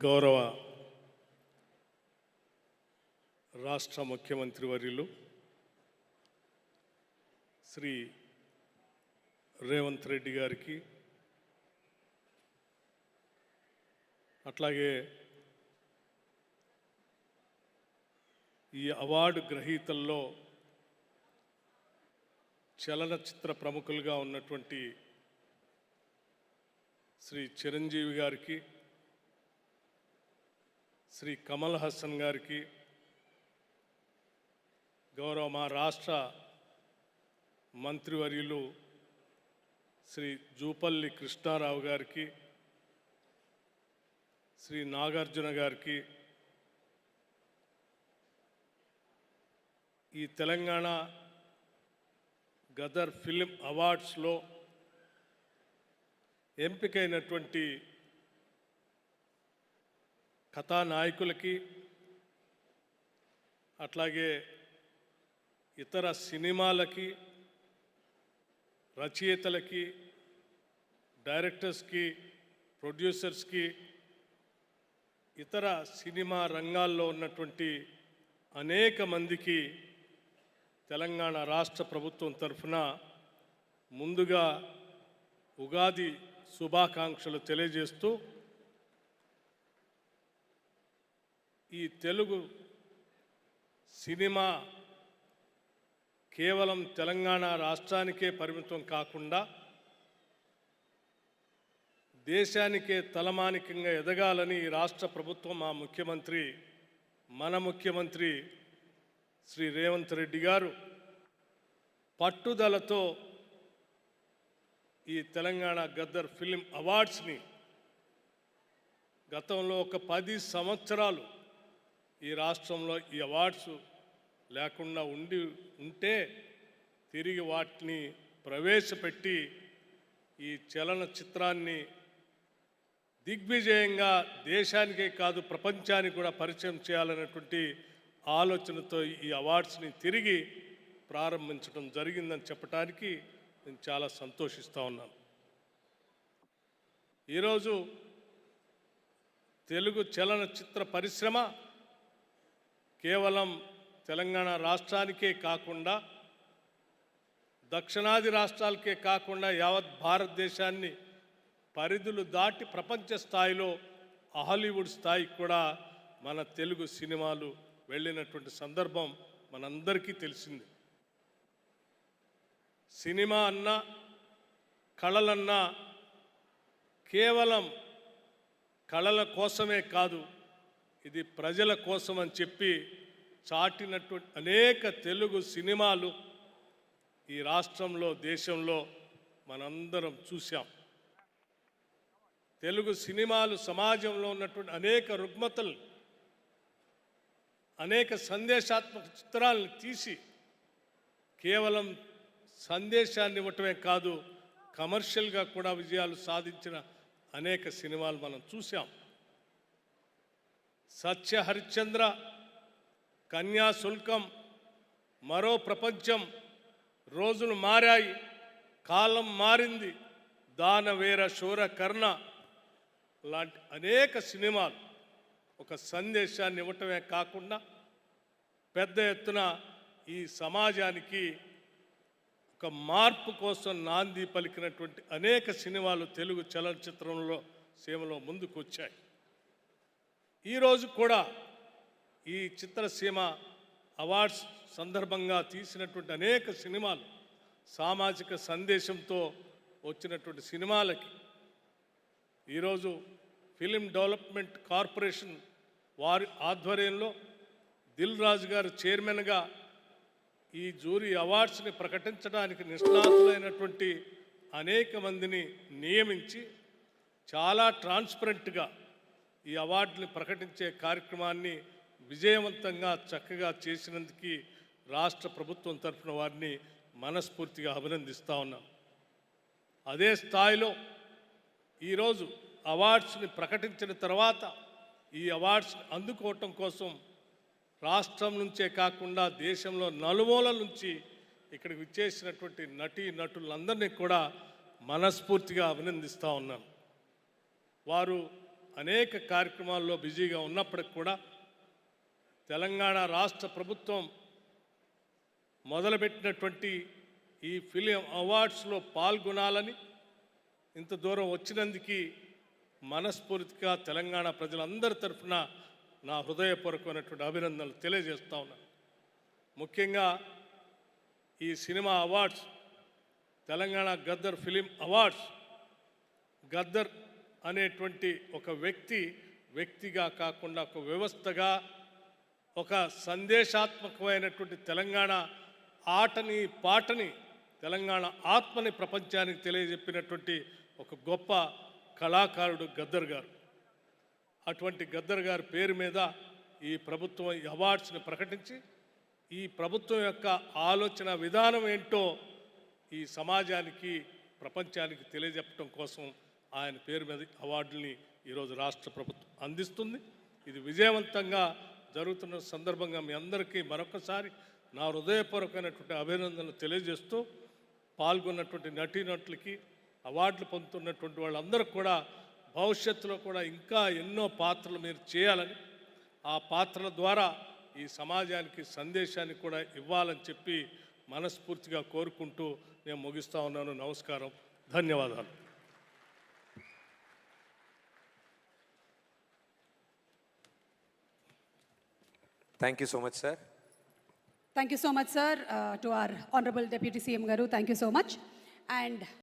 గౌరవ రాష్ట్ర ముఖ్యమంత్రి వర్యులు శ్రీ రేవంత్ రెడ్డి గారికి, అట్లాగే ఈ అవార్డు గ్రహీతల్లో చలనచిత్ర ప్రముఖులుగా ఉన్నటువంటి శ్రీ చిరంజీవి గారికి, శ్రీ కమల్ హాసన్ గారికి, గౌరవ మా రాష్ట్ర మంత్రివర్యులు శ్రీ జూపల్లి కృష్ణారావు గారికి, శ్రీ నాగార్జున గారికి, ఈ తెలంగాణ గదర్ ఫిల్మ్ అవార్డ్స్లో ఎంపికైనటువంటి కథానాయకులకి, అట్లాగే ఇతర సినిమాలకి, రచయితలకి, డైరెక్టర్స్కి, ప్రొడ్యూసర్స్కి, ఇతర సినిమా రంగాల్లో ఉన్నటువంటి అనేక మందికి తెలంగాణ రాష్ట్ర ప్రభుత్వం తరఫున ముందుగా ఉగాది శుభాకాంక్షలు తెలియజేస్తూ, ఈ తెలుగు సినిమా కేవలం తెలంగాణ రాష్ట్రానికే పరిమితం కాకుండా దేశానికే తలమానికంగా ఎదగాలని ఈ రాష్ట్ర ప్రభుత్వం మన ముఖ్యమంత్రి శ్రీ రేవంత్ రెడ్డి గారు పట్టుదలతో ఈ తెలంగాణ గద్దర్ ఫిల్మ్ అవార్డ్స్ని గతంలో ఒక 10 సంవత్సరాలు ఈ రాష్ట్రంలో ఈ అవార్డ్స్ లేకుండా ఉంటే తిరిగి వాటిని ప్రవేశపెట్టి ఈ చలనచిత్రాన్ని దిగ్విజయంగా దేశానికే కాదు ప్రపంచానికి కూడా పరిచయం చేయాలనేటువంటి ఆలోచనతో ఈ అవార్డ్స్ని తిరిగి ప్రారంభించడం జరిగిందని చెప్పడానికి నేను చాలా సంతోషిస్తూ ఉన్నాను. ఈరోజు తెలుగు చలనచిత్ర పరిశ్రమ కేవలం తెలంగాణ రాష్ట్రానికే కాకుండా దక్షిణాది రాష్ట్రాలకే కాకుండా యావత్ భారతదేశాన్ని పరిధులు దాటి ప్రపంచ స్థాయిలో హాలీవుడ్ స్థాయికి కూడా మన తెలుగు సినిమాలు వెళ్ళినటువంటి సందర్భం మనందరికీ తెలిసింది. సినిమా అన్నా కళలన్నా కేవలం కళల కోసమే కాదు, ఇది ప్రజల కోసం అని చెప్పి చాటినటువంటి అనేక తెలుగు సినిమాలు ఈ రాష్ట్రంలో దేశంలో మనందరం చూసాం. తెలుగు సినిమాలు సమాజంలో ఉన్నటువంటి అనేక రుగ్మతలు, అనేక సందేశాత్మక చిత్రాలను తీసి కేవలం సందేశాన్ని ఇవ్వటమే కాదు కమర్షియల్గా కూడా విజయాలు సాధించిన అనేక సినిమాలు మనం చూసాం. సత్య హరిశ్చంద్ర, కన్యాశుల్కం, మరో ప్రపంచం, రోజులు మారాయి, కాలం మారింది, దానవేర శూర కర్ణ లాంటి అనేక సినిమాలు ఒక సందేశాన్ని ఇవ్వటమే కాకుండా పెద్ద ఎత్తున ఈ సమాజానికి ఒక మార్పు కోసం నాంది పలికినటువంటి అనేక సినిమాలు తెలుగు చలనచిత్రంలో సీమలో ముందుకు వచ్చాయి. ఈరోజు కూడా ఈ చిత్రసీమ అవార్డ్స్ సందర్భంగా తీసినటువంటి అనేక సినిమాలు సామాజిక సందేశంతో వచ్చినటువంటి సినిమాలకి ఈరోజు ఫిలిం డెవలప్మెంట్ కార్పొరేషన్ వారి ఆధ్వర్యంలో దిల్ రాజు గారు చైర్మన్గా ఈ జ్యూరీ అవార్డ్స్ని ప్రకటించడానికి నిష్ణాతులైనటువంటి అనేక మందిని నియమించి చాలా ట్రాన్స్పరెంట్గా ఈ అవార్డుని ప్రకటించే కార్యక్రమాన్ని విజయవంతంగా చక్కగా చేసినందుకు రాష్ట్ర ప్రభుత్వం తరఫున వారిని మనస్ఫూర్తిగా అభినందిస్తూ ఉన్నాం. అదే స్థాయిలో ఈరోజు అవార్డ్స్ని ప్రకటించిన తర్వాత ఈ అవార్డ్స్ని అందుకోవటం కోసం రాష్ట్రం నుంచే కాకుండా దేశంలో నలుమూలల నుంచి ఇక్కడికి విచ్చేసినటువంటి నటులందరినీ కూడా మనస్ఫూర్తిగా అభినందిస్తూ ఉన్నాను. వారు అనేక కార్యక్రమాల్లో బిజీగా ఉన్నప్పటికి కూడా తెలంగాణ రాష్ట్ర ప్రభుత్వం మొదలుపెట్టినటువంటి ఈ ఫిలిం అవార్డ్స్లో పాల్గొనాలని ఇంత దూరం వచ్చినందుకు మనస్ఫూర్తిగా తెలంగాణ ప్రజలందరి తరఫున నా హృదయపూర్వకమైనటువంటి అభినందనలు తెలియజేస్తా ఉన్నాను. ముఖ్యంగా ఈ cinema awards, Telangana Gaddar film awards, Gaddar అనేటువంటి ఒక వ్యక్తిగా కాకుండా ఒక వ్యవస్థగా, ఒక సందేశాత్మకమైనటువంటి తెలంగాణ ఆటని పాటని, తెలంగాణ ఆత్మని ప్రపంచానికి తెలియజెప్పినటువంటి ఒక గొప్ప కళాకారుడు గద్దర్ గారు. అటువంటి గద్దర్ గారి పేరు మీద ఈ ప్రభుత్వం ఈ అవార్డ్స్ని ప్రకటించి ఈ ప్రభుత్వం యొక్క ఆలోచన విధానం ఏంటో ఈ సమాజానికి, ప్రపంచానికి తెలియజెప్పడం కోసం ఆయన పేరు మీద అవార్డుల్ని ఈరోజు రాష్ట్ర ప్రభుత్వం అందిస్తుంది. ఇది విజయవంతంగా జరుగుతున్న సందర్భంగా మీ అందరికీ మరొకసారి నా హృదయపూర్వకమైనటువంటి అభినందనలు తెలియజేస్తూ, పాల్గొన్నటువంటి నటీనటులకి, అవార్డులు పొందుతున్నటువంటి వాళ్ళందరూ కూడా భవిష్యత్తులో కూడా ఇంకా ఎన్నో పాత్రలు మీరు చేయాలని, ఆ పాత్రల ద్వారా ఈ సమాజానికి సందేశాన్ని కూడా ఇవ్వాలని చెప్పి మనస్ఫూర్తిగా కోరుకుంటూ నేను ముగిస్తా ఉన్నాను. నమస్కారం, ధన్యవాదాలు. Thank you so much, sir. Thank you so much, sir, to our Honorable Deputy CM Garu. Thank you so much. And